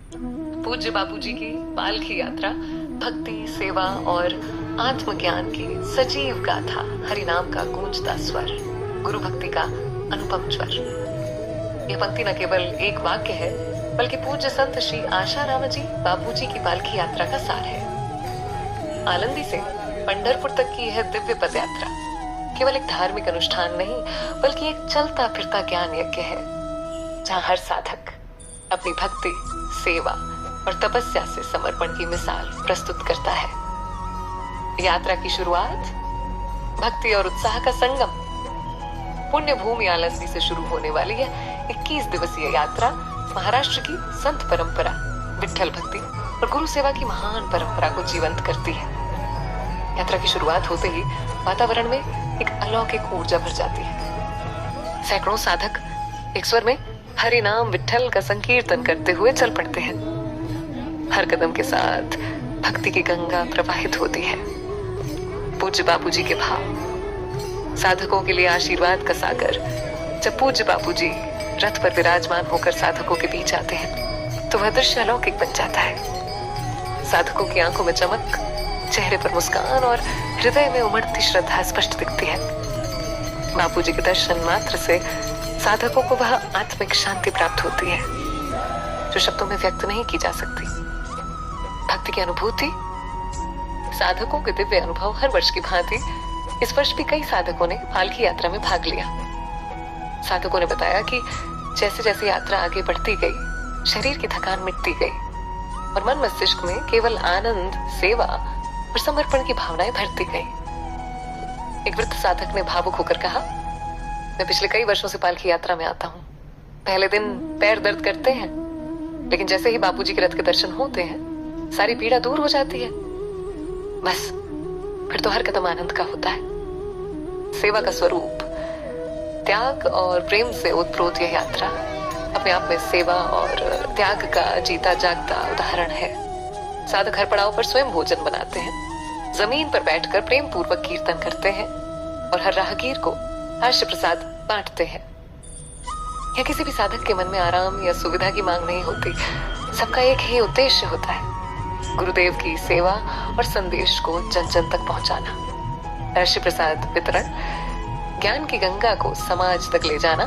पूज्य बापूजी की पालकी यात्रा भक्ति, सेवा और आत्मज्ञान की सजीव गाथा, हरि नाम का गूंजता स्वर, गुरु भक्ति का अनुपम ज्वर। यह पंक्ति न केवल एक वाक्य है, बल्कि पूज्य संत श्री आशाराम जी बापूजी की पालकी यात्रा का सार है। आलंदी से पंढरपुर तक की यह दिव्य पद यात्रा केवल एक धार्मिक अनुष्ठान नहीं, बल्कि एक चलता फिरता ज्ञान यज्ञ है, जहां हर साधक अपनी भक्ति, सेवा और तपस्या से समर्पण की मिसाल प्रस्तुत करता है। यात्रा की शुरुआत भक्ति और उत्साह का संगम, पुण्य भूमि आलंदी से शुरू होने वाली यह 21 दिवसीय यात्रा महाराष्ट्र की संत परंपरा, विठ्ठल भक्ति और गुरु सेवा की महान परंपरा को जीवंत करती है। यात्रा की शुरुआत होते ही वातावरण में एक अलौकिक ऊर्जा भर जाती है। सैकड़ों साधक एक स्वर में हरि नाम विठ्ठल का संकीर्तन करते हुए चल पड़ते हैं। हर कदम के साथ भक्ति की गंगा प्रवाहित होती है। पूज्य बापूजी के भाव, साधकों के लिए आशीर्वाद का सागर। जब पूज्य बापूजी रथ पर विराजमान होकर साधकों के बीच आते हैं, तो वह दृश्य अलौकिक बन जाता है। साधकों की आंखों में चमक, चेहरे पर मुस्कान और हृदय में उमड़ती श्रद्धा स्पष्ट दिखती है। बापूजी के दर्शन मात्र से साधकों को वह आत्मिक शांति प्राप्त होती है, जो शब्दों में व्यक्त नहीं की जा सकती। भक्ति की अनुभूति, साधकों के दिव्य अनुभव। हर वर्ष की भांति इस वर्ष भी कई साधकों ने पालकी यात्रा में भाग लिया। साधकों ने बताया कि जैसे जैसे यात्रा आगे बढ़ती गई, शरीर की थकान मिटती गई और मन मस्तिष्क में केवल आनंद, सेवा और समर्पण की भावनाएं भरती गई। एक वृद्ध साधक ने भावुक होकर कहा, मैं पिछले कई वर्षों से पालकी यात्रा में आता हूँ। पहले दिन पैर दर्द करते हैं, लेकिन जैसे ही बापूजी के रथ के दर्शन होते हैं, सारी पीड़ा दूर हो जाती है। बस फिर तो हर कदम आनंद का होता है। सेवा का स्वरूप, त्याग और प्रेम से ओतप्रोत यह यात्रा अपने आप में सेवा और त्याग का जीता जागता उदाहरण है। साधक हर पड़ाव पर स्वयं भोजन बनाते हैं, जमीन पर बैठकर प्रेम पूर्वक कीर्तन करते हैं और हर राहगीर को आश्रय प्रसाद बांटते हैं। यह किसी भी साधक के मन में आराम या सुविधा की मांग नहीं होती। सबका एक ही उद्देश्य होता है, गुरुदेव की सेवा और संदेश को जन जन तक पहुंचाना। आश्रय प्रसाद वितरण, ज्ञान की गंगा को समाज तक ले जाना,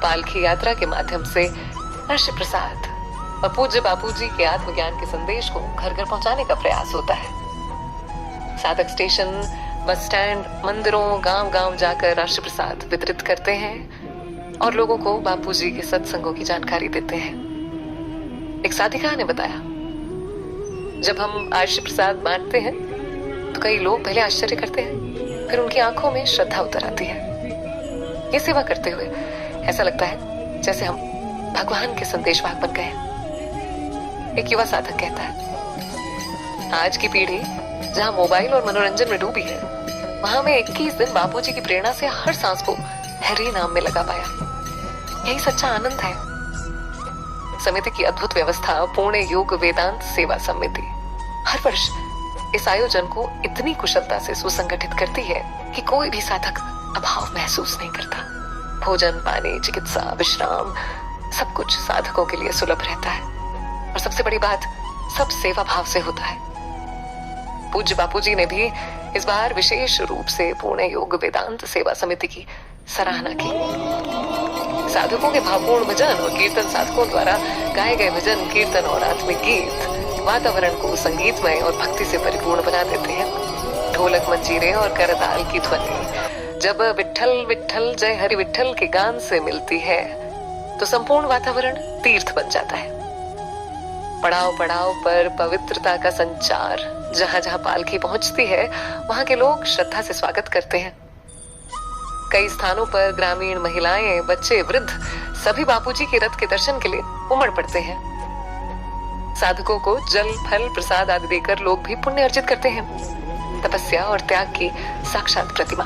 पालकी यात्रा के माध्यम से आश्रय प्रसाद और पूज्य बापूजी के आत्मज्ञान के संदेश को घर घर पहुंचाने का प्रयास होता है। साधक स्टेशन, बस स्टैंड, मंदिरों, गांव गांव जाकर राष्ट्र प्रसाद वितरित करते हैं और लोगों को बापूजी के सत्संगों की जानकारी देते हैं। एक साधिका ने बताया, जब हम आश्रय प्रसाद बांटते हैं तो कई लोग पहले आश्चर्य करते हैं, फिर उनकी आंखों में श्रद्धा उतर आती है। ये सेवा करते हुए ऐसा लगता है जैसे हम भगवान के संदेशवाहक बन गए। एक युवा साधक कहता है, आज की पीढ़ी जहां मोबाइल और मनोरंजन में डूबी है, वहां मैं 21 दिन बापूजी की प्रेरणा से हर सांस को हरि नाम में लगा पाया। यही सच्चा आनंद है। समिति की अद्भुत व्यवस्था, पुणे योग वेदांत सेवा समिति हर वर्ष इस आयोजन को इतनी कुशलता से सुसंगठित करती है कि कोई भी साधक अभाव महसूस नहीं करता। भोजन, पानी, चिकित्सा, विश्राम, सब कुछ साधकों के लिए सुलभ रहता है और सबसे बड़ी बात, सब सेवा भाव से होता है। पूज्य बापूजी ने भी इस बार विशेष रूप से पुणे योग वेदांत सेवा समिति की सराहना की। साधकों के भावपूर्ण भजन और कीर्तन, साधकों द्वारा गाए गए भजन, कीर्तन और आत्मिक गीत वातावरण को संगीतमय और भक्ति से परिपूर्ण बना देते हैं। ढोलक, मंजीरे और करताल की ध्वनि जब विठ्ठल विठ्ठल जय हरि विठ्ठल के गान से मिलती है, तो संपूर्ण वातावरण तीर्थ बन जाता है। पड़ाव पड़ाव पर पवित्रता का संचार, जहां जहां पालकी पहुंचती है, वहां के लोग श्रद्धा से स्वागत करते हैं। कई स्थानों पर ग्रामीण महिलाएं, बच्चे, वृद्ध सभी बापूजी के रथ के दर्शन के लिए उमड़ पड़ते हैं। साधकों को जल, फल, प्रसाद आदि देकर लोग भी पुण्य अर्जित करते हैं। तपस्या और त्याग की साक्षात प्रतिमा।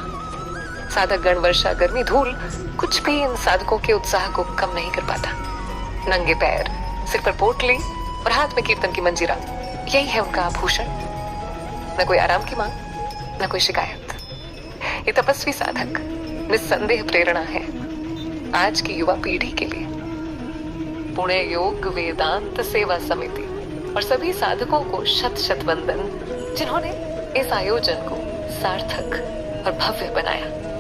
साधक गण, वर्षा, गर्मी, धूल कुछ भी इन साधकों के उत्साह को कम नहीं कर पाता। नंगे पैर, सिर पर पोटली और हाथ में कीर्तन की मंजीरा, यही है उनका आभूषण। न कोई आराम की मांग, न कोई शिकायत। ये तपस्वी साधक निस्संदेह प्रेरणा है आज की युवा पीढ़ी के लिए। पुणे योग वेदांत सेवा समिति और सभी साधकों को शत शत वंदन, जिन्होंने इस आयोजन को सार्थक और भव्य बनाया।